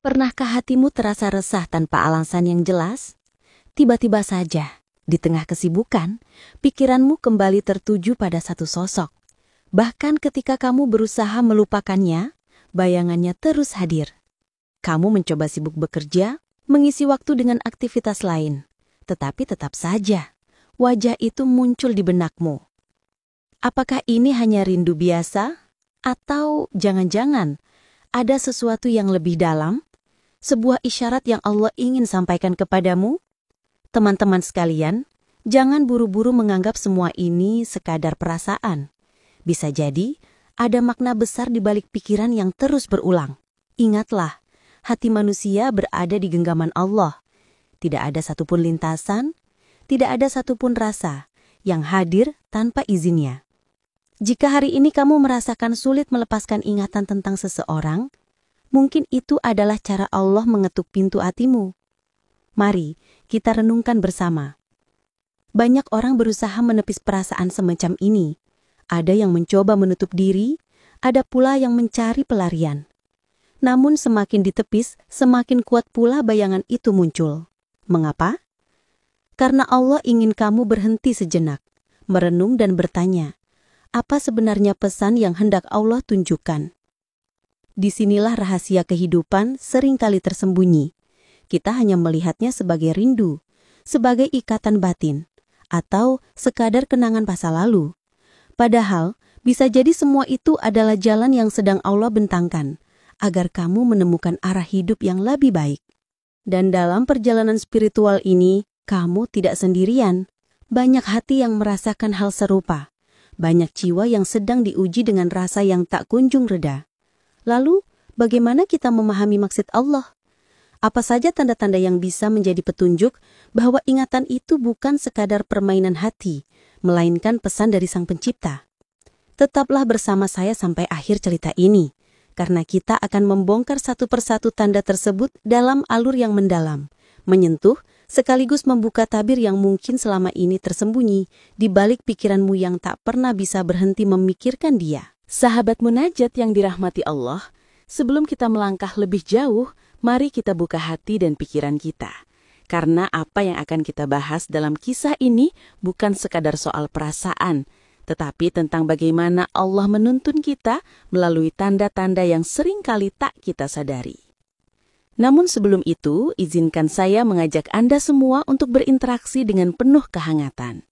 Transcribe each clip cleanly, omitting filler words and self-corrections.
Pernahkah hatimu terasa resah tanpa alasan yang jelas? Tiba-tiba saja, di tengah kesibukan, pikiranmu kembali tertuju pada satu sosok. Bahkan ketika kamu berusaha melupakannya, bayangannya terus hadir. Kamu mencoba sibuk bekerja, mengisi waktu dengan aktivitas lain. Tetapi tetap saja, wajah itu muncul di benakmu. Apakah ini hanya rindu biasa? Atau jangan-jangan ada sesuatu yang lebih dalam? Sebuah isyarat yang Allah ingin sampaikan kepadamu? Teman-teman sekalian, jangan buru-buru menganggap semua ini sekadar perasaan. Bisa jadi, ada makna besar di balik pikiran yang terus berulang. Ingatlah, hati manusia berada di genggaman Allah. Tidak ada satupun lintasan, tidak ada satupun rasa yang hadir tanpa izinnya. Jika hari ini kamu merasakan sulit melepaskan ingatan tentang seseorang, mungkin itu adalah cara Allah mengetuk pintu hatimu. Mari kita renungkan bersama. Banyak orang berusaha menepis perasaan semacam ini. Ada yang mencoba menutup diri, ada pula yang mencari pelarian. Namun semakin ditepis, semakin kuat pula bayangan itu muncul. Mengapa? Karena Allah ingin kamu berhenti sejenak, merenung dan bertanya, apa sebenarnya pesan yang hendak Allah tunjukkan? Disinilah rahasia kehidupan seringkali tersembunyi. Kita hanya melihatnya sebagai rindu, sebagai ikatan batin, atau sekadar kenangan masa lalu. Padahal, bisa jadi semua itu adalah jalan yang sedang Allah bentangkan, agar kamu menemukan arah hidup yang lebih baik. Dan dalam perjalanan spiritual ini, kamu tidak sendirian. Banyak hati yang merasakan hal serupa. Banyak jiwa yang sedang diuji dengan rasa yang tak kunjung reda. Lalu, bagaimana kita memahami maksud Allah? Apa saja tanda-tanda yang bisa menjadi petunjuk bahwa ingatan itu bukan sekadar permainan hati, melainkan pesan dari Sang Pencipta? Tetaplah bersama saya sampai akhir cerita ini, karena kita akan membongkar satu persatu tanda tersebut dalam alur yang mendalam, menyentuh, sekaligus membuka tabir yang mungkin selama ini tersembunyi di balik pikiranmu yang tak pernah bisa berhenti memikirkan dia. Sahabat munajat yang dirahmati Allah, sebelum kita melangkah lebih jauh, mari kita buka hati dan pikiran kita. Karena apa yang akan kita bahas dalam kisah ini bukan sekadar soal perasaan, tetapi tentang bagaimana Allah menuntun kita melalui tanda-tanda yang seringkali tak kita sadari. Namun sebelum itu, izinkan saya mengajak Anda semua untuk berinteraksi dengan penuh kehangatan.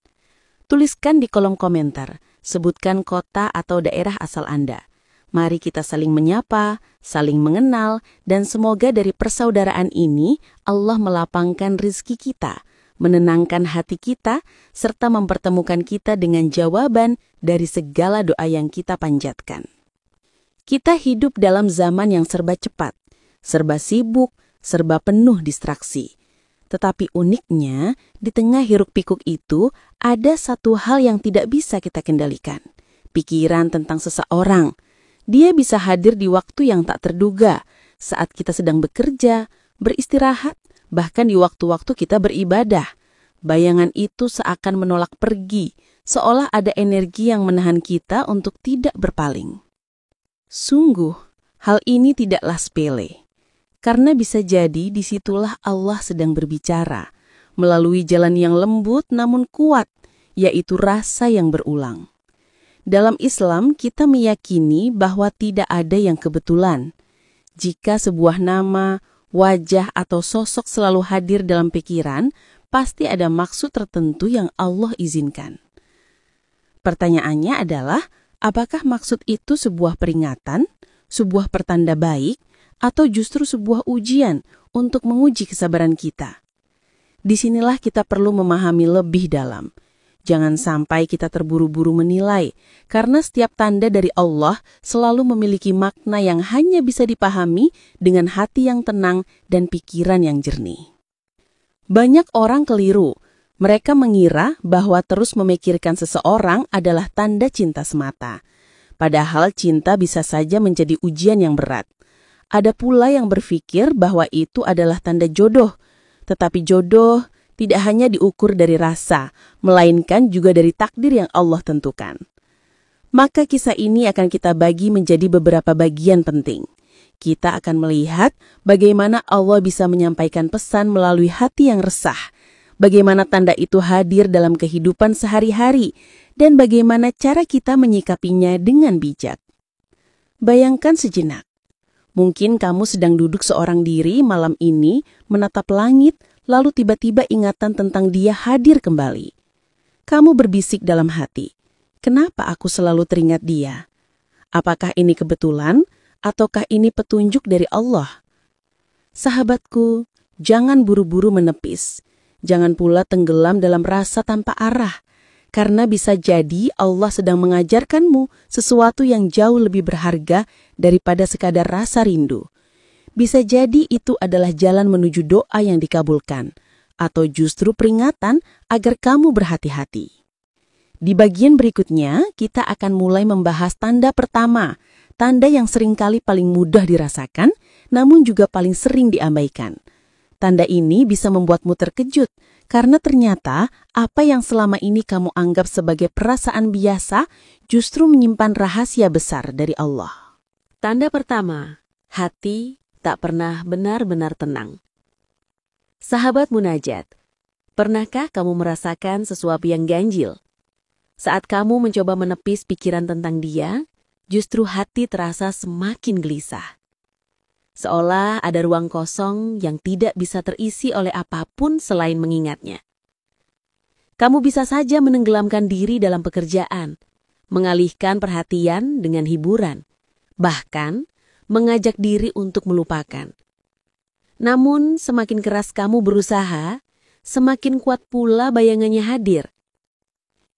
Tuliskan di kolom komentar, sebutkan kota atau daerah asal Anda. Mari kita saling menyapa, saling mengenal, dan semoga dari persaudaraan ini Allah melapangkan rizki kita, menenangkan hati kita, serta mempertemukan kita dengan jawaban dari segala doa yang kita panjatkan. Kita hidup dalam zaman yang serba cepat, serba sibuk, serba penuh distraksi. Tetapi uniknya, di tengah hiruk-pikuk itu, ada satu hal yang tidak bisa kita kendalikan. Pikiran tentang seseorang. Dia bisa hadir di waktu yang tak terduga, saat kita sedang bekerja, beristirahat, bahkan di waktu-waktu kita beribadah. Bayangan itu seakan menolak pergi, seolah ada energi yang menahan kita untuk tidak berpaling. Sungguh, hal ini tidaklah sepele. Karena bisa jadi disitulah Allah sedang berbicara, melalui jalan yang lembut namun kuat, yaitu rasa yang berulang. Dalam Islam, kita meyakini bahwa tidak ada yang kebetulan. Jika sebuah nama, wajah, atau sosok selalu hadir dalam pikiran, pasti ada maksud tertentu yang Allah izinkan. Pertanyaannya adalah, apakah maksud itu sebuah peringatan, sebuah pertanda baik, atau justru sebuah ujian untuk menguji kesabaran kita? Disinilah kita perlu memahami lebih dalam. Jangan sampai kita terburu-buru menilai, karena setiap tanda dari Allah selalu memiliki makna yang hanya bisa dipahami dengan hati yang tenang dan pikiran yang jernih. Banyak orang keliru. Mereka mengira bahwa terus memikirkan seseorang adalah tanda cinta semata. Padahal cinta bisa saja menjadi ujian yang berat. Ada pula yang berpikir bahwa itu adalah tanda jodoh. Tetapi jodoh tidak hanya diukur dari rasa, melainkan juga dari takdir yang Allah tentukan. Maka kisah ini akan kita bagi menjadi beberapa bagian penting. kita akan melihat bagaimana Allah bisa menyampaikan pesan melalui hati yang resah, bagaimana tanda itu hadir dalam kehidupan sehari-hari, dan bagaimana cara kita menyikapinya dengan bijak. Bayangkan sejenak. Mungkin kamu sedang duduk seorang diri malam ini menatap langit, lalu tiba-tiba ingatan tentang Dia hadir kembali. Kamu berbisik dalam hati, kenapa aku selalu teringat Dia? Apakah ini kebetulan, ataukah ini petunjuk dari Allah? Sahabatku, jangan buru-buru menepis. Jangan pula tenggelam dalam rasa tanpa arah, karena bisa jadi Allah sedang mengajarkanmu sesuatu yang jauh lebih berharga daripada sekadar rasa rindu. Bisa jadi itu adalah jalan menuju doa yang dikabulkan, atau justru peringatan agar kamu berhati-hati. Di bagian berikutnya, kita akan mulai membahas tanda pertama, tanda yang seringkali paling mudah dirasakan, namun juga paling sering diabaikan. Tanda ini bisa membuatmu terkejut, karena ternyata apa yang selama ini kamu anggap sebagai perasaan biasa justru menyimpan rahasia besar dari Allah. Tanda pertama, hati tak pernah benar-benar tenang. Sahabat munajat, pernahkah kamu merasakan sesuatu yang ganjil? Saat kamu mencoba menepis pikiran tentang Dia, justru hati terasa semakin gelisah. Seolah ada ruang kosong yang tidak bisa terisi oleh apapun selain mengingatnya. Kamu bisa saja menenggelamkan diri dalam pekerjaan, mengalihkan perhatian dengan hiburan, bahkan mengajak diri untuk melupakan. Namun, semakin keras kamu berusaha, semakin kuat pula bayangannya hadir.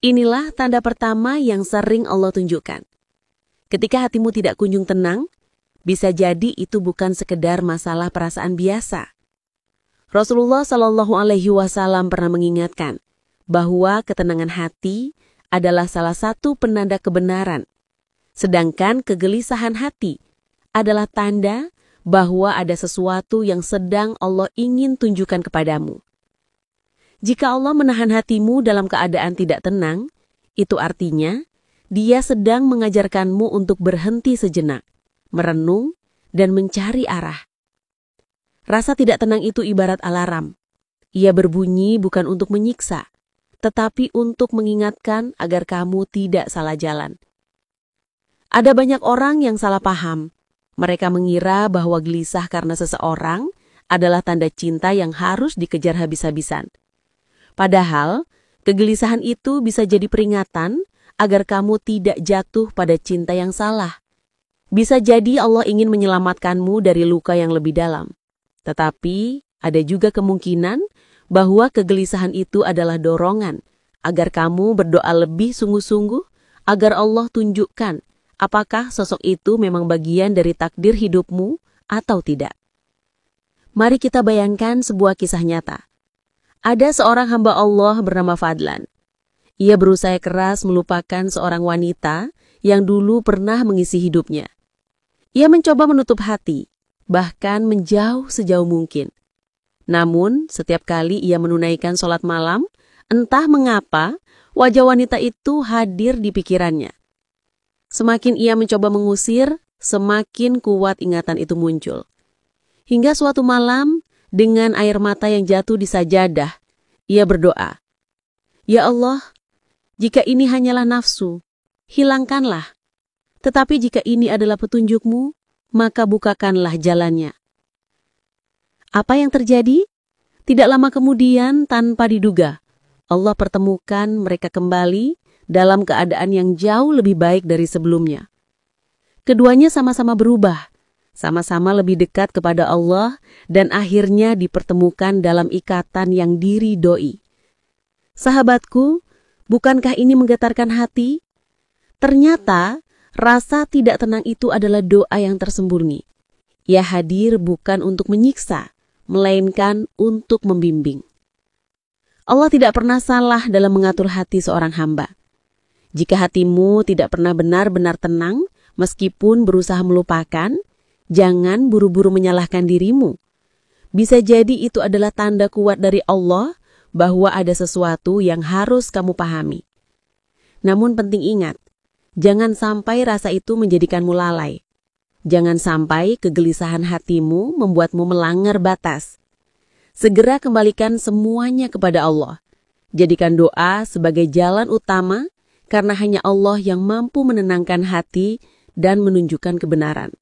Inilah tanda pertama yang sering Allah tunjukkan. Ketika hatimu tidak kunjung tenang, bisa jadi itu bukan sekedar masalah perasaan biasa. Rasulullah SAW pernah mengingatkan bahwa ketenangan hati adalah salah satu penanda kebenaran, sedangkan kegelisahan hati adalah tanda bahwa ada sesuatu yang sedang Allah ingin tunjukkan kepadamu. Jika Allah menahan hatimu dalam keadaan tidak tenang, itu artinya Dia sedang mengajarkanmu untuk berhenti sejenak, merenung, dan mencari arah. Rasa tidak tenang itu ibarat alarm. Ia berbunyi bukan untuk menyiksa, tetapi untuk mengingatkan agar kamu tidak salah jalan. Ada banyak orang yang salah paham. Mereka mengira bahwa gelisah karena seseorang adalah tanda cinta yang harus dikejar habis-habisan. Padahal, kegelisahan itu bisa jadi peringatan agar kamu tidak jatuh pada cinta yang salah. Bisa jadi Allah ingin menyelamatkanmu dari luka yang lebih dalam. Tetapi, ada juga kemungkinan bahwa kegelisahan itu adalah dorongan agar kamu berdoa lebih sungguh-sungguh agar Allah tunjukkan apakah sosok itu memang bagian dari takdir hidupmu atau tidak. Mari kita bayangkan sebuah kisah nyata. Ada seorang hamba Allah bernama Fadlan. Ia berusaha keras melupakan seorang wanita yang dulu pernah mengisi hidupnya. Ia mencoba menutup hati, bahkan menjauh sejauh mungkin. Namun, setiap kali ia menunaikan sholat malam, entah mengapa wajah wanita itu hadir di pikirannya. Semakin ia mencoba mengusir, semakin kuat ingatan itu muncul. Hingga suatu malam, dengan air mata yang jatuh di sajadah, ia berdoa, "Ya Allah, jika ini hanyalah nafsu, hilangkanlah. Tetapi jika ini adalah petunjuk-Mu, maka bukakanlah jalannya." Apa yang terjadi? Tidak lama kemudian, tanpa diduga, Allah pertemukan mereka kembali dalam keadaan yang jauh lebih baik dari sebelumnya. Keduanya sama-sama berubah, sama-sama lebih dekat kepada Allah, dan akhirnya dipertemukan dalam ikatan yang diridhoi. Sahabatku, bukankah ini menggetarkan hati? Ternyata, rasa tidak tenang itu adalah doa yang tersembunyi. Ia hadir bukan untuk menyiksa, melainkan untuk membimbing. Allah tidak pernah salah dalam mengatur hati seorang hamba. Jika hatimu tidak pernah benar-benar tenang, meskipun berusaha melupakan, jangan buru-buru menyalahkan dirimu. Bisa jadi itu adalah tanda kuat dari Allah bahwa ada sesuatu yang harus kamu pahami. Namun penting ingat, jangan sampai rasa itu menjadikanmu lalai. Jangan sampai kegelisahan hatimu membuatmu melanggar batas. Segera kembalikan semuanya kepada Allah. Jadikan doa sebagai jalan utama karena hanya Allah yang mampu menenangkan hati dan menunjukkan kebenaran.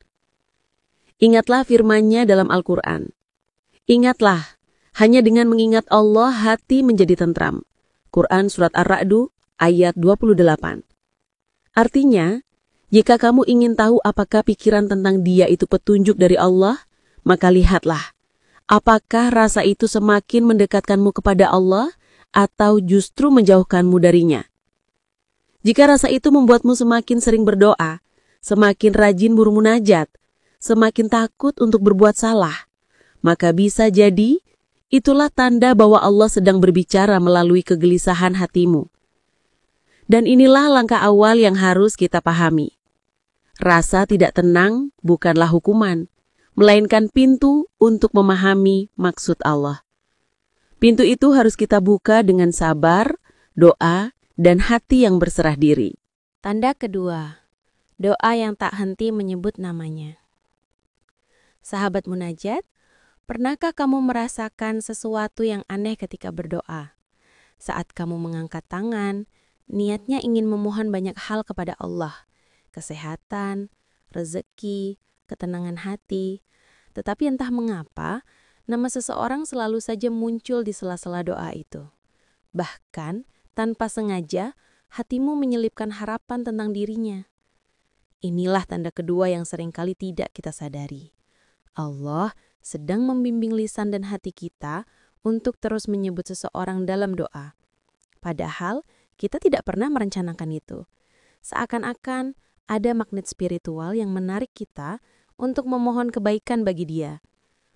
Ingatlah firman-Nya dalam Al-Quran. Ingatlah, hanya dengan mengingat Allah hati menjadi tentram. Quran Surat Ar-Ra'du ayat 28. Artinya, jika kamu ingin tahu apakah pikiran tentang Dia itu petunjuk dari Allah, maka lihatlah, apakah rasa itu semakin mendekatkanmu kepada Allah atau justru menjauhkanmu darinya. Jika rasa itu membuatmu semakin sering berdoa, semakin rajin bermunajat, semakin takut untuk berbuat salah, maka bisa jadi itulah tanda bahwa Allah sedang berbicara melalui kegelisahan hatimu. Dan inilah langkah awal yang harus kita pahami. Rasa tidak tenang bukanlah hukuman, melainkan pintu untuk memahami maksud Allah. Pintu itu harus kita buka dengan sabar, doa, dan hati yang berserah diri. Tanda kedua, doa yang tak henti menyebut namanya. Sahabat munajat, pernahkah kamu merasakan sesuatu yang aneh ketika berdoa? Saat kamu mengangkat tangan, niatnya ingin memohon banyak hal kepada Allah. Kesehatan, rezeki, ketenangan hati. Tetapi entah mengapa, nama seseorang selalu saja muncul di sela-sela doa itu. Bahkan, tanpa sengaja, hatimu menyelipkan harapan tentang dirinya. Inilah tanda kedua yang seringkali tidak kita sadari. Allah sedang membimbing lisan dan hati kita untuk terus menyebut seseorang dalam doa. Padahal, kita tidak pernah merencanakan itu. Seakan-akan ada magnet spiritual yang menarik kita untuk memohon kebaikan bagi Dia.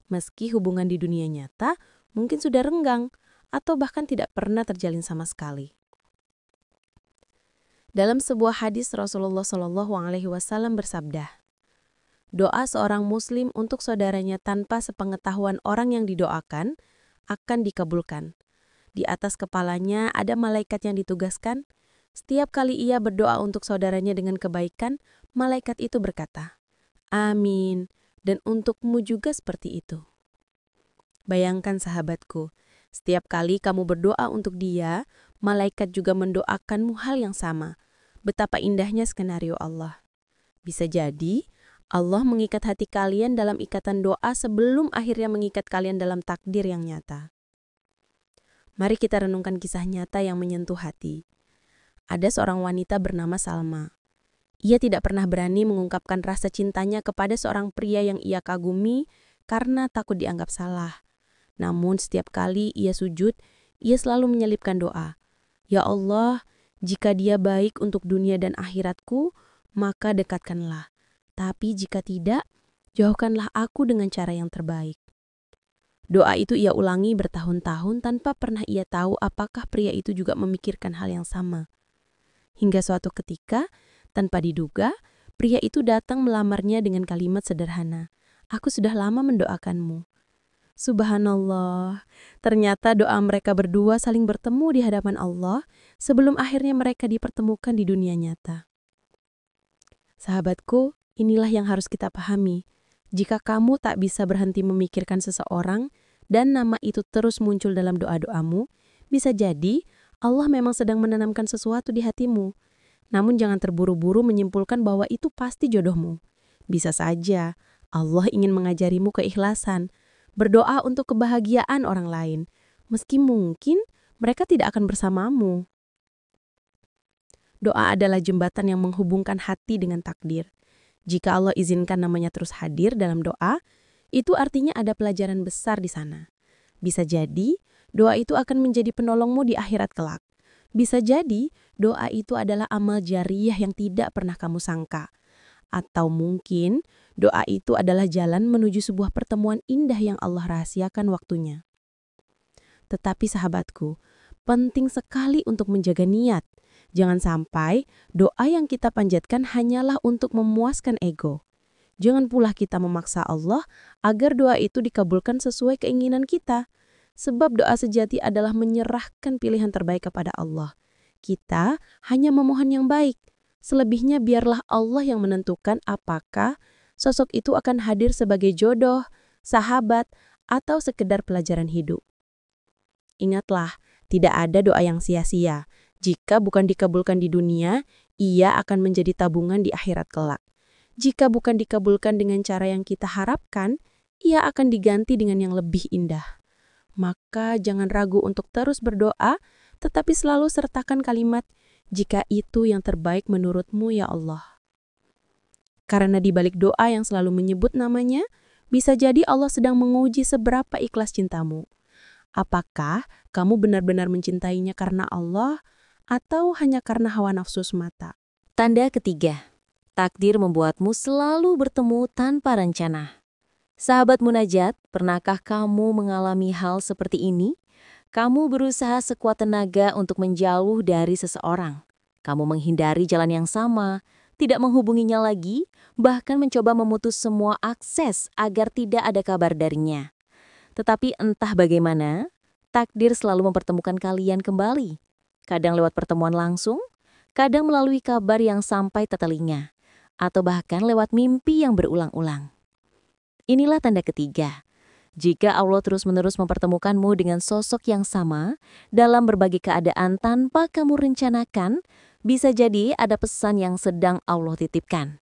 Meski hubungan di dunia nyata mungkin sudah renggang atau bahkan tidak pernah terjalin sama sekali. Dalam sebuah hadis Rasulullah SAW bersabda, doa seorang muslim untuk saudaranya tanpa sepengetahuan orang yang didoakan akan dikabulkan. Di atas kepalanya ada malaikat yang ditugaskan. Setiap kali ia berdoa untuk saudaranya dengan kebaikan, malaikat itu berkata, "Amin," dan untukmu juga seperti itu. Bayangkan sahabatku, setiap kali kamu berdoa untuk dia, malaikat juga mendoakanmu hal yang sama. Betapa indahnya skenario Allah. Bisa jadi, Allah mengikat hati kalian dalam ikatan doa sebelum akhirnya mengikat kalian dalam takdir yang nyata. Mari kita renungkan kisah nyata yang menyentuh hati. Ada seorang wanita bernama Salma. Ia tidak pernah berani mengungkapkan rasa cintanya kepada seorang pria yang ia kagumi karena takut dianggap salah. Namun setiap kali ia sujud, ia selalu menyelipkan doa. Ya Allah, jika dia baik untuk dunia dan akhiratku, maka dekatkanlah. Tapi jika tidak, jauhkanlah aku dengan cara yang terbaik. Doa itu ia ulangi bertahun-tahun tanpa pernah ia tahu apakah pria itu juga memikirkan hal yang sama. Hingga suatu ketika, tanpa diduga, pria itu datang melamarnya dengan kalimat sederhana, "Aku sudah lama mendoakanmu." Subhanallah, ternyata doa mereka berdua saling bertemu di hadapan Allah sebelum akhirnya mereka dipertemukan di dunia nyata. Sahabatku, inilah yang harus kita pahami. Jika kamu tak bisa berhenti memikirkan seseorang dan nama itu terus muncul dalam doa-doamu, bisa jadi Allah memang sedang menanamkan sesuatu di hatimu. Namun jangan terburu-buru menyimpulkan bahwa itu pasti jodohmu. Bisa saja Allah ingin mengajarimu keikhlasan, berdoa untuk kebahagiaan orang lain, meski mungkin mereka tidak akan bersamamu. Doa adalah jembatan yang menghubungkan hati dengan takdir. Jika Allah izinkan namanya terus hadir dalam doa, itu artinya ada pelajaran besar di sana. Bisa jadi doa itu akan menjadi penolongmu di akhirat kelak. Bisa jadi doa itu adalah amal jariyah yang tidak pernah kamu sangka. Atau mungkin doa itu adalah jalan menuju sebuah pertemuan indah yang Allah rahasiakan waktunya. Tetapi sahabatku, penting sekali untuk menjaga niat. Jangan sampai doa yang kita panjatkan hanyalah untuk memuaskan ego. Jangan pula kita memaksa Allah agar doa itu dikabulkan sesuai keinginan kita. Sebab doa sejati adalah menyerahkan pilihan terbaik kepada Allah. Kita hanya memohon yang baik. Selebihnya biarlah Allah yang menentukan apakah sosok itu akan hadir sebagai jodoh, sahabat, atau sekedar pelajaran hidup. Ingatlah, tidak ada doa yang sia-sia. Jika bukan dikabulkan di dunia, ia akan menjadi tabungan di akhirat kelak. Jika bukan dikabulkan dengan cara yang kita harapkan, ia akan diganti dengan yang lebih indah. Maka jangan ragu untuk terus berdoa, tetapi selalu sertakan kalimat, jika itu yang terbaik menurutmu ya Allah. Karena di balik doa yang selalu menyebut namanya, bisa jadi Allah sedang menguji seberapa ikhlas cintamu. Apakah kamu benar-benar mencintainya karena Allah, atau hanya karena hawa nafsu semata? Tanda ketiga, takdir membuatmu selalu bertemu tanpa rencana. Sahabat munajat, pernahkah kamu mengalami hal seperti ini? Kamu berusaha sekuat tenaga untuk menjauh dari seseorang. Kamu menghindari jalan yang sama, tidak menghubunginya lagi, bahkan mencoba memutus semua akses agar tidak ada kabar darinya. Tetapi entah bagaimana, takdir selalu mempertemukan kalian kembali. Kadang lewat pertemuan langsung, kadang melalui kabar yang sampai ke telinga, atau bahkan lewat mimpi yang berulang-ulang. Inilah tanda ketiga. Jika Allah terus-menerus mempertemukanmu dengan sosok yang sama dalam berbagai keadaan tanpa kamu rencanakan, bisa jadi ada pesan yang sedang Allah titipkan.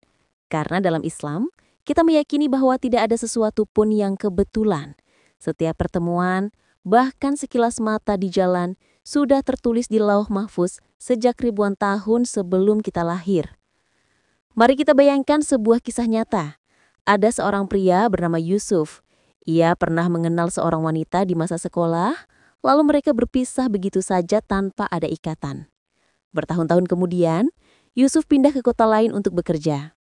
Karena dalam Islam, kita meyakini bahwa tidak ada sesuatu pun yang kebetulan. Setiap pertemuan, bahkan sekilas mata di jalan, sudah tertulis di Lauh Mahfuz sejak ribuan tahun sebelum kita lahir. Mari kita bayangkan sebuah kisah nyata. Ada seorang pria bernama Yusuf. Ia pernah mengenal seorang wanita di masa sekolah, lalu mereka berpisah begitu saja tanpa ada ikatan. Bertahun-tahun kemudian, Yusuf pindah ke kota lain untuk bekerja.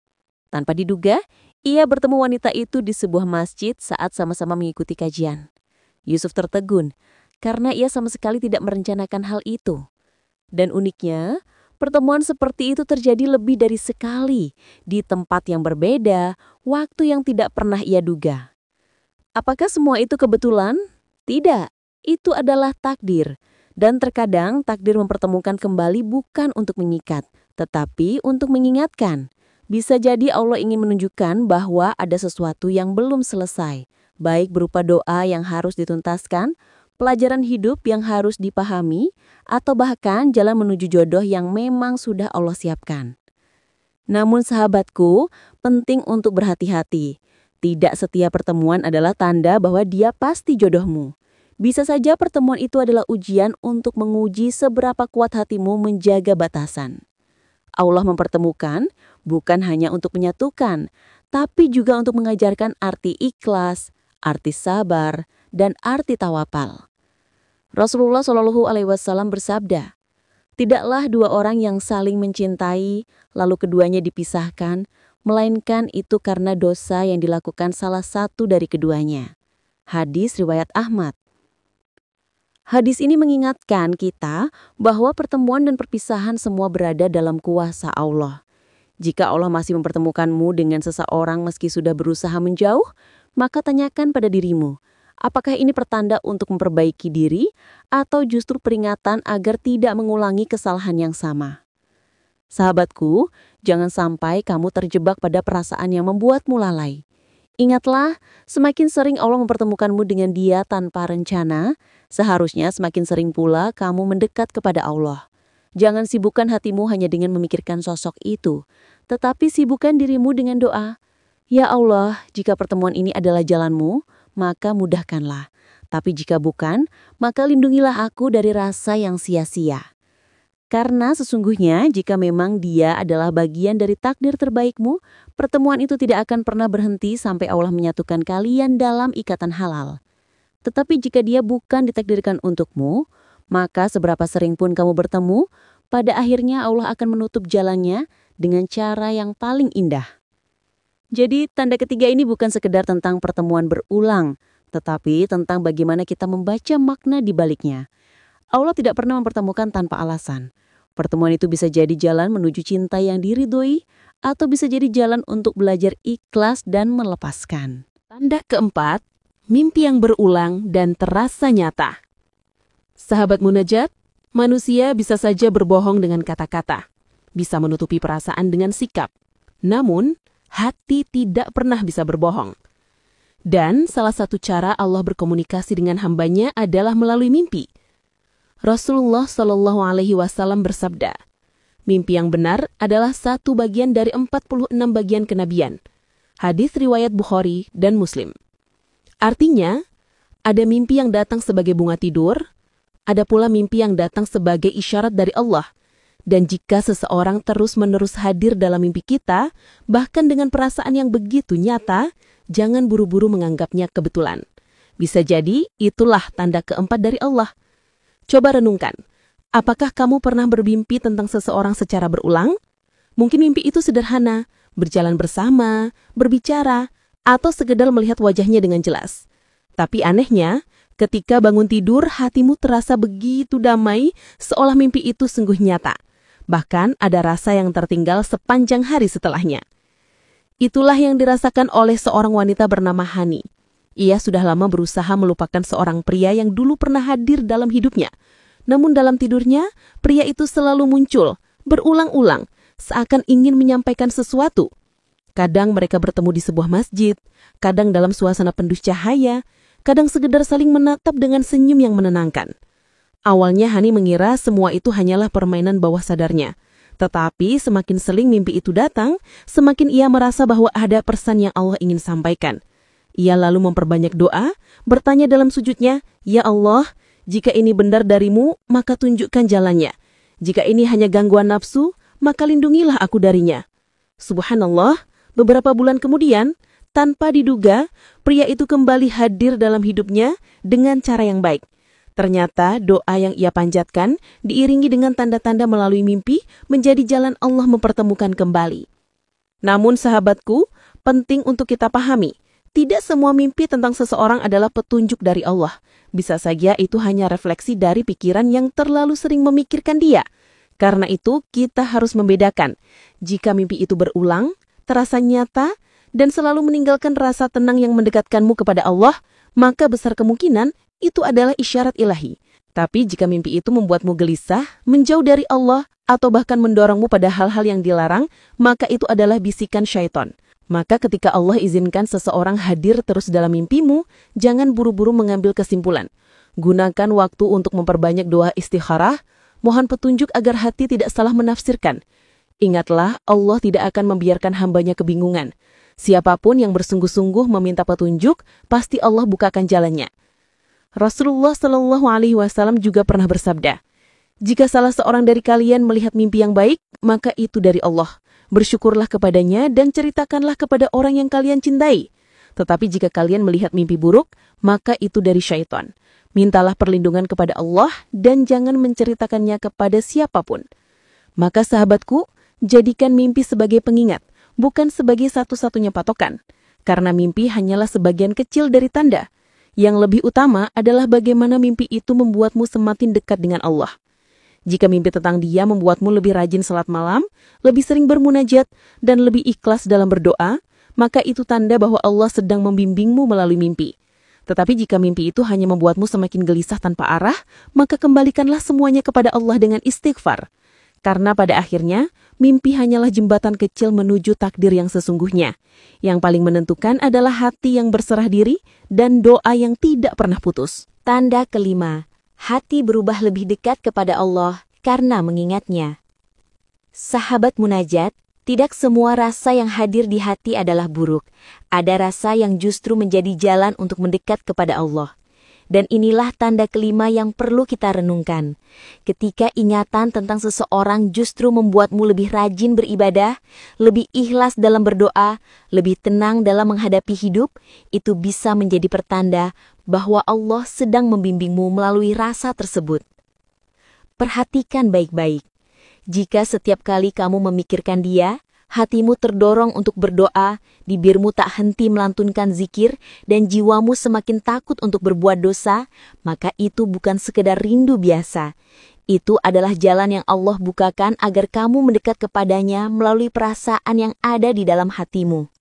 Tanpa diduga, ia bertemu wanita itu di sebuah masjid saat sama-sama mengikuti kajian. Yusuf tertegun karena ia sama sekali tidak merencanakan hal itu. Dan uniknya, pertemuan seperti itu terjadi lebih dari sekali, di tempat yang berbeda, waktu yang tidak pernah ia duga. Apakah semua itu kebetulan? Tidak, itu adalah takdir. Dan terkadang takdir mempertemukan kembali bukan untuk mengikat, tetapi untuk mengingatkan. Bisa jadi Allah ingin menunjukkan bahwa ada sesuatu yang belum selesai, baik berupa doa yang harus dituntaskan, pelajaran hidup yang harus dipahami, atau bahkan jalan menuju jodoh yang memang sudah Allah siapkan. Namun sahabatku, penting untuk berhati-hati. Tidak setiap pertemuan adalah tanda bahwa dia pasti jodohmu. Bisa saja pertemuan itu adalah ujian untuk menguji seberapa kuat hatimu menjaga batasan. Allah mempertemukan bukan hanya untuk menyatukan, tapi juga untuk mengajarkan arti ikhlas, arti sabar, dan arti tawakal. Rasulullah Shallallahu Alaihi Wasallam bersabda, tidaklah dua orang yang saling mencintai lalu keduanya dipisahkan, melainkan itu karena dosa yang dilakukan salah satu dari keduanya. Hadis riwayat Ahmad. Hadis ini mengingatkan kita bahwa pertemuan dan perpisahan semua berada dalam kuasa Allah. Jika Allah masih mempertemukanmu dengan seseorang meski sudah berusaha menjauh, maka tanyakan pada dirimu, apakah ini pertanda untuk memperbaiki diri atau justru peringatan agar tidak mengulangi kesalahan yang sama? Sahabatku, jangan sampai kamu terjebak pada perasaan yang membuatmu lalai. Ingatlah, semakin sering Allah mempertemukanmu dengan Dia tanpa rencana, seharusnya semakin sering pula kamu mendekat kepada Allah. Jangan sibukkan hatimu hanya dengan memikirkan sosok itu, tetapi sibukkan dirimu dengan doa. Ya Allah, jika pertemuan ini adalah jalan-Mu, maka mudahkanlah. Tapi jika bukan, maka lindungilah aku dari rasa yang sia-sia. Karena sesungguhnya jika memang dia adalah bagian dari takdir terbaikmu, pertemuan itu tidak akan pernah berhenti sampai Allah menyatukan kalian dalam ikatan halal. Tetapi jika dia bukan ditakdirkan untukmu, maka seberapa sering pun kamu bertemu, pada akhirnya Allah akan menutup jalannya dengan cara yang paling indah. Jadi tanda ketiga ini bukan sekedar tentang pertemuan berulang, tetapi tentang bagaimana kita membaca makna di baliknya. Allah tidak pernah mempertemukan tanpa alasan. Pertemuan itu bisa jadi jalan menuju cinta yang diridhoi, atau bisa jadi jalan untuk belajar ikhlas dan melepaskan. Tanda keempat, mimpi yang berulang dan terasa nyata. Sahabat munajat, manusia bisa saja berbohong dengan kata-kata, bisa menutupi perasaan dengan sikap. Namun, hati tidak pernah bisa berbohong. Dan salah satu cara Allah berkomunikasi dengan hambanya adalah melalui mimpi. Rasulullah Shallallahu Alaihi Wasallam bersabda, mimpi yang benar adalah satu bagian dari 46 bagian kenabian. Hadis riwayat Bukhari dan Muslim. Artinya, ada mimpi yang datang sebagai bunga tidur, ada pula mimpi yang datang sebagai isyarat dari Allah. Dan jika seseorang terus-menerus hadir dalam mimpi kita, bahkan dengan perasaan yang begitu nyata, jangan buru-buru menganggapnya kebetulan. Bisa jadi itulah tanda keempat dari Allah. Coba renungkan, apakah kamu pernah bermimpi tentang seseorang secara berulang? Mungkin mimpi itu sederhana, berjalan bersama, berbicara, atau sekedar melihat wajahnya dengan jelas. Tapi anehnya, ketika bangun tidur, hatimu terasa begitu damai, seolah mimpi itu sungguh nyata. Bahkan ada rasa yang tertinggal sepanjang hari setelahnya. Itulah yang dirasakan oleh seorang wanita bernama Hani. Ia sudah lama berusaha melupakan seorang pria yang dulu pernah hadir dalam hidupnya. Namun dalam tidurnya, pria itu selalu muncul, berulang-ulang, seakan ingin menyampaikan sesuatu. Kadang mereka bertemu di sebuah masjid, kadang dalam suasana penuh cahaya, kadang sekedar saling menatap dengan senyum yang menenangkan. Awalnya Hani mengira semua itu hanyalah permainan bawah sadarnya. Tetapi semakin sering mimpi itu datang, semakin ia merasa bahwa ada pesan yang Allah ingin sampaikan. Ia lalu memperbanyak doa, bertanya dalam sujudnya, "Ya Allah, jika ini benar darimu, maka tunjukkan jalannya. Jika ini hanya gangguan nafsu, maka lindungilah aku darinya." Subhanallah, beberapa bulan kemudian, tanpa diduga, pria itu kembali hadir dalam hidupnya dengan cara yang baik. Ternyata doa yang ia panjatkan diiringi dengan tanda-tanda melalui mimpi menjadi jalan Allah mempertemukan kembali. Namun sahabatku, penting untuk kita pahami, tidak semua mimpi tentang seseorang adalah petunjuk dari Allah. Bisa saja itu hanya refleksi dari pikiran yang terlalu sering memikirkan dia. Karena itu kita harus membedakan. Jika mimpi itu berulang, terasa nyata, dan selalu meninggalkan rasa tenang yang mendekatkanmu kepada Allah, maka besar kemungkinan itu adalah isyarat ilahi. Tapi jika mimpi itu membuatmu gelisah, menjauh dari Allah, atau bahkan mendorongmu pada hal-hal yang dilarang, maka itu adalah bisikan syaitan. Maka ketika Allah izinkan seseorang hadir terus dalam mimpimu, jangan buru-buru mengambil kesimpulan. Gunakan waktu untuk memperbanyak doa istikharah, mohon petunjuk agar hati tidak salah menafsirkan. Ingatlah, Allah tidak akan membiarkan hambanya kebingungan. Siapapun yang bersungguh-sungguh meminta petunjuk, pasti Allah bukakan jalannya. Rasulullah Shallallahu Alaihi Wasallam juga pernah bersabda, jika salah seorang dari kalian melihat mimpi yang baik, maka itu dari Allah. Bersyukurlah kepadanya dan ceritakanlah kepada orang yang kalian cintai. Tetapi jika kalian melihat mimpi buruk, maka itu dari syaitan. Mintalah perlindungan kepada Allah dan jangan menceritakannya kepada siapapun. Maka sahabatku, jadikan mimpi sebagai pengingat, bukan sebagai satu-satunya patokan. Karena mimpi hanyalah sebagian kecil dari tanda. Yang lebih utama adalah bagaimana mimpi itu membuatmu semakin dekat dengan Allah. Jika mimpi tentang Dia membuatmu lebih rajin salat malam, lebih sering bermunajat, dan lebih ikhlas dalam berdoa, maka itu tanda bahwa Allah sedang membimbingmu melalui mimpi. Tetapi jika mimpi itu hanya membuatmu semakin gelisah tanpa arah, maka kembalikanlah semuanya kepada Allah dengan istighfar. Karena pada akhirnya, mimpi hanyalah jembatan kecil menuju takdir yang sesungguhnya. Yang paling menentukan adalah hati yang berserah diri dan doa yang tidak pernah putus. Tanda kelima, hati berubah lebih dekat kepada Allah karena mengingatnya. Sahabat munajat, tidak semua rasa yang hadir di hati adalah buruk. Ada rasa yang justru menjadi jalan untuk mendekat kepada Allah. Dan inilah tanda kelima yang perlu kita renungkan. Ketika ingatan tentang seseorang justru membuatmu lebih rajin beribadah, lebih ikhlas dalam berdoa, lebih tenang dalam menghadapi hidup, itu bisa menjadi pertanda bahwa Allah sedang membimbingmu melalui rasa tersebut. Perhatikan baik-baik. Jika setiap kali kamu memikirkan Dia, hatimu terdorong untuk berdoa, bibirmu tak henti melantunkan zikir, dan jiwamu semakin takut untuk berbuat dosa, maka itu bukan sekedar rindu biasa. Itu adalah jalan yang Allah bukakan agar kamu mendekat kepadanya melalui perasaan yang ada di dalam hatimu.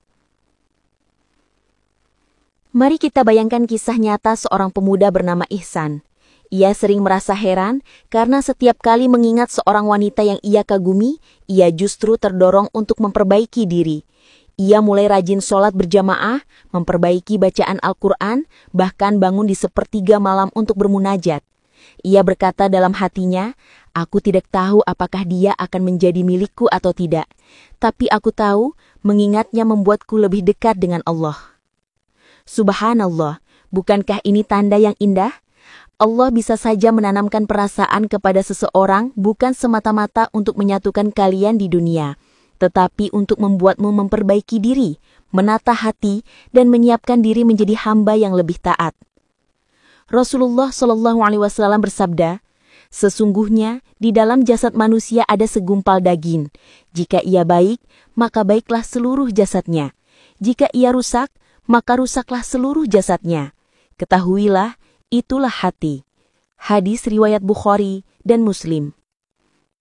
Mari kita bayangkan kisah nyata seorang pemuda bernama Ihsan. Ia sering merasa heran karena setiap kali mengingat seorang wanita yang ia kagumi, ia justru terdorong untuk memperbaiki diri. Ia mulai rajin sholat berjamaah, memperbaiki bacaan Al-Quran, bahkan bangun di sepertiga malam untuk bermunajat. Ia berkata dalam hatinya, "Aku tidak tahu apakah dia akan menjadi milikku atau tidak. Tapi aku tahu, mengingatnya membuatku lebih dekat dengan Allah." Subhanallah, bukankah ini tanda yang indah? Allah bisa saja menanamkan perasaan kepada seseorang bukan semata-mata untuk menyatukan kalian di dunia, tetapi untuk membuatmu memperbaiki diri, menata hati, dan menyiapkan diri menjadi hamba yang lebih taat. Rasulullah SAW bersabda, "Sesungguhnya di dalam jasad manusia ada segumpal daging. Jika ia baik, maka baiklah seluruh jasadnya. Jika ia rusak, maka rusaklah seluruh jasadnya. Ketahuilah, itulah hati." Hadis riwayat Bukhari dan Muslim.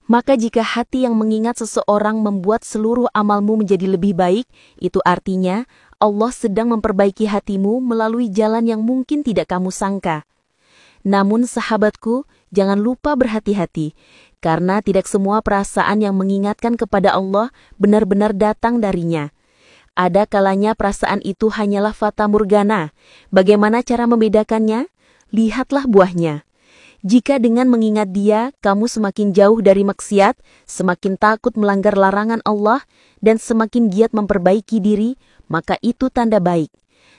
Maka jika hati yang mengingat seseorang membuat seluruh amalmu menjadi lebih baik, itu artinya Allah sedang memperbaiki hatimu melalui jalan yang mungkin tidak kamu sangka. Namun sahabatku, jangan lupa berhati-hati, karena tidak semua perasaan yang mengingatkan kepada Allah benar-benar datang darinya. Ada kalanya perasaan itu hanyalah fata morgana. Bagaimana cara membedakannya? Lihatlah buahnya. Jika dengan mengingat Dia, kamu semakin jauh dari maksiat, semakin takut melanggar larangan Allah, dan semakin giat memperbaiki diri, maka itu tanda baik.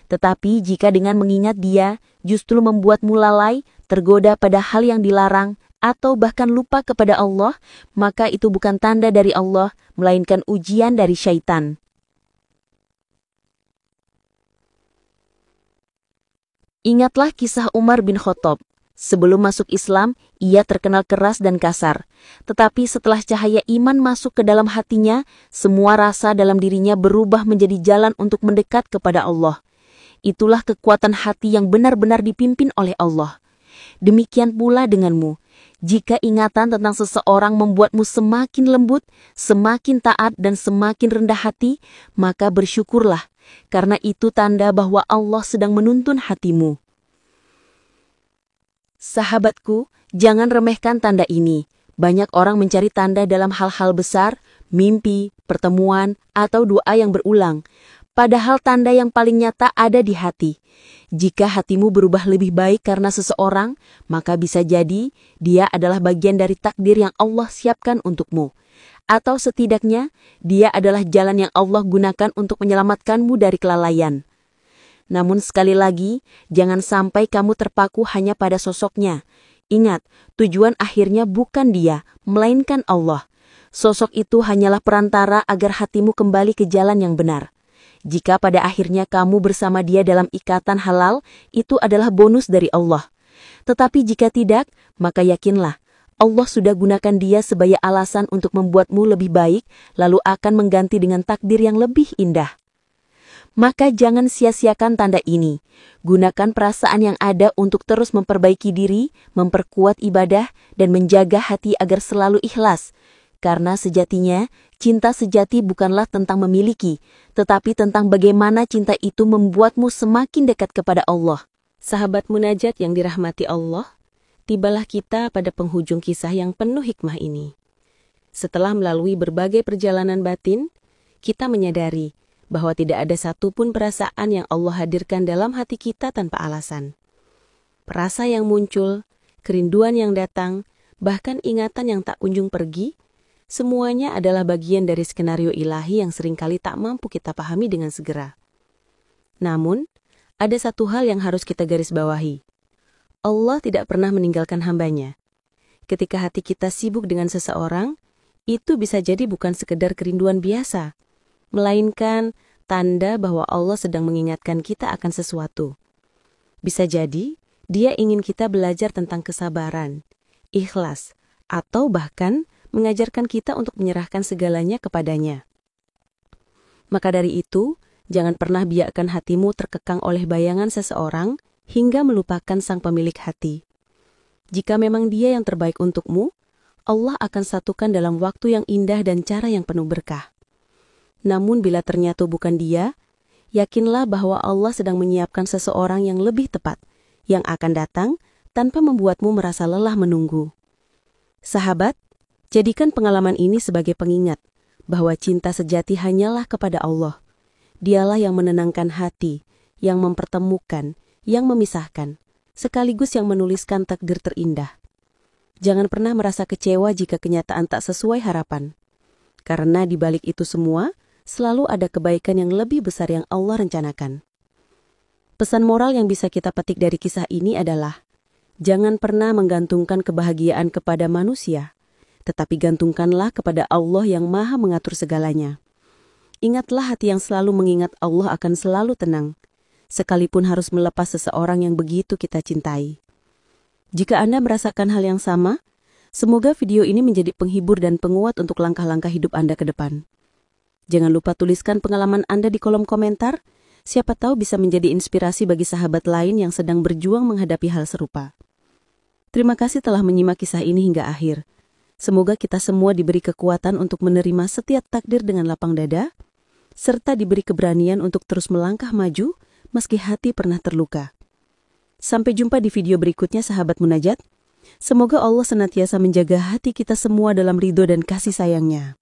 Tetapi jika dengan mengingat Dia, justru membuatmu lalai, tergoda pada hal yang dilarang, atau bahkan lupa kepada Allah, maka itu bukan tanda dari Allah, melainkan ujian dari syaitan. Ingatlah kisah Umar bin Khattab. Sebelum masuk Islam, ia terkenal keras dan kasar. Tetapi setelah cahaya iman masuk ke dalam hatinya, semua rasa dalam dirinya berubah menjadi jalan untuk mendekat kepada Allah. Itulah kekuatan hati yang benar-benar dipimpin oleh Allah. Demikian pula denganmu. Jika ingatan tentang seseorang membuatmu semakin lembut, semakin taat dan semakin rendah hati, maka bersyukurlah, karena itu tanda bahwa Allah sedang menuntun hatimu. Sahabatku, jangan remehkan tanda ini. Banyak orang mencari tanda dalam hal-hal besar, mimpi, pertemuan, atau doa yang berulang. Padahal tanda yang paling nyata ada di hati. Jika hatimu berubah lebih baik karena seseorang, maka bisa jadi dia adalah bagian dari takdir yang Allah siapkan untukmu. Atau setidaknya, dia adalah jalan yang Allah gunakan untuk menyelamatkanmu dari kelalaian. Namun sekali lagi, jangan sampai kamu terpaku hanya pada sosoknya. Ingat, tujuan akhirnya bukan dia, melainkan Allah. Sosok itu hanyalah perantara agar hatimu kembali ke jalan yang benar. Jika pada akhirnya kamu bersama dia dalam ikatan halal, itu adalah bonus dari Allah. Tetapi jika tidak, maka yakinlah, Allah sudah gunakan dia sebagai alasan untuk membuatmu lebih baik, lalu akan mengganti dengan takdir yang lebih indah. Maka jangan sia-siakan tanda ini. Gunakan perasaan yang ada untuk terus memperbaiki diri, memperkuat ibadah, dan menjaga hati agar selalu ikhlas. Karena sejatinya, cinta sejati bukanlah tentang memiliki, tetapi tentang bagaimana cinta itu membuatmu semakin dekat kepada Allah. Sahabat munajat yang dirahmati Allah, tibalah kita pada penghujung kisah yang penuh hikmah ini. Setelah melalui berbagai perjalanan batin, kita menyadari bahwa tidak ada satupun perasaan yang Allah hadirkan dalam hati kita tanpa alasan. Perasa yang muncul, kerinduan yang datang, bahkan ingatan yang tak kunjung pergi, semuanya adalah bagian dari skenario ilahi yang seringkali tak mampu kita pahami dengan segera. Namun, ada satu hal yang harus kita garis bawahi. Allah tidak pernah meninggalkan hambanya. Ketika hati kita sibuk dengan seseorang, itu bisa jadi bukan sekedar kerinduan biasa, melainkan tanda bahwa Allah sedang mengingatkan kita akan sesuatu. Bisa jadi, Dia ingin kita belajar tentang kesabaran, ikhlas, atau bahkan mengajarkan kita untuk menyerahkan segalanya kepadanya. Maka dari itu, jangan pernah biarkan hatimu terkekang oleh bayangan seseorang hingga melupakan sang pemilik hati. Jika memang Dia yang terbaik untukmu, Allah akan satukan dalam waktu yang indah dan cara yang penuh berkah. Namun bila ternyata bukan Dia, yakinlah bahwa Allah sedang menyiapkan seseorang yang lebih tepat, yang akan datang tanpa membuatmu merasa lelah menunggu. Sahabat, jadikan pengalaman ini sebagai pengingat bahwa cinta sejati hanyalah kepada Allah, Dialah yang menenangkan hati, yang mempertemukan, yang memisahkan, sekaligus yang menuliskan takdir terindah. Jangan pernah merasa kecewa jika kenyataan tak sesuai harapan. Karena di balik itu semua, selalu ada kebaikan yang lebih besar yang Allah rencanakan. Pesan moral yang bisa kita petik dari kisah ini adalah, jangan pernah menggantungkan kebahagiaan kepada manusia, tetapi gantungkanlah kepada Allah yang Maha mengatur segalanya. Ingatlah hati yang selalu mengingat Allah akan selalu tenang, sekalipun harus melepas seseorang yang begitu kita cintai. Jika Anda merasakan hal yang sama, semoga video ini menjadi penghibur dan penguat untuk langkah-langkah hidup Anda ke depan. Jangan lupa tuliskan pengalaman Anda di kolom komentar, siapa tahu bisa menjadi inspirasi bagi sahabat lain yang sedang berjuang menghadapi hal serupa. Terima kasih telah menyimak kisah ini hingga akhir. Semoga kita semua diberi kekuatan untuk menerima setiap takdir dengan lapang dada, serta diberi keberanian untuk terus melangkah maju meski hati pernah terluka. Sampai jumpa di video berikutnya sahabat munajat. Semoga Allah senantiasa menjaga hati kita semua dalam ridho dan kasih sayangnya.